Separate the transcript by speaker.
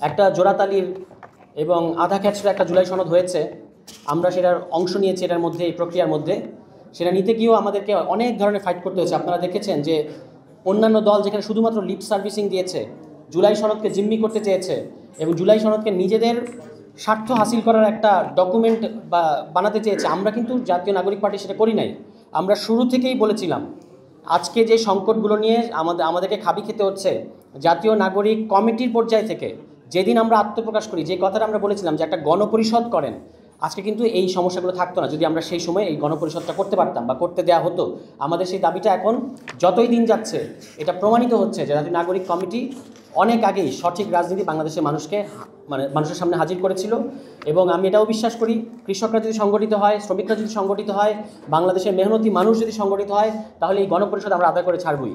Speaker 1: একটা জোড়াতালির এবং আধা খ্যাচড়া একটা জুলাই সনদ হয়েছে, আমরা সেটার অংশ নিয়েছি এটার মধ্যে, এই প্রক্রিয়ার মধ্যে। সেটা নিতে গিয়েও আমাদেরকে অনেক ধরনের ফাইট করতে হয়েছে। আপনারা দেখেছেন যে অন্যান্য দল যেখানে শুধুমাত্র লিপ সার্ভিসিং দিয়েছে, জুলাই সনদকে জিম্মি করতে চেয়েছে এবং জুলাই সনদকে নিজেদের স্বার্থ হাসিল করার একটা ডকুমেন্ট বানাতে চেয়েছে, আমরা কিন্তু জাতীয় নাগরিক পার্টি সেটা করি নাই। আমরা শুরু থেকেই বলেছিলাম আজকে যে সংকটগুলো নিয়ে আমাদেরকে খাবি খেতে হচ্ছে, জাতীয় নাগরিক কমিটির পর্যায় থেকে যেদিন আমরা আত্মপ্রকাশ করি, যে কথাটা আমরা বলেছিলাম যে একটা গণপরিষদ করেন, আজকে কিন্তু এই সমস্যাগুলো থাকতো না যদি আমরা সেই সময় এই গণপরিষদটা করতে পারতাম বা করতে দেওয়া হতো। আমাদের সেই দাবিটা এখন যতই দিন যাচ্ছে এটা প্রমাণিত হচ্ছে যে জাতীয় নাগরিক কমিটি অনেক আগেই সঠিক রাজনীতি বাংলাদেশের মানুষকে মানুষের সামনে হাজির করেছিল। এবং আমি এটাও বিশ্বাস করি, কৃষকরা যদি সংগঠিত হয়, শ্রমিকরা যদি সংগঠিত হয়, বাংলাদেশের মেহনতি মানুষ যদি সংগঠিত হয়, তাহলে এই গণপরিষদ আমরা আদায় করে ছাড়বই।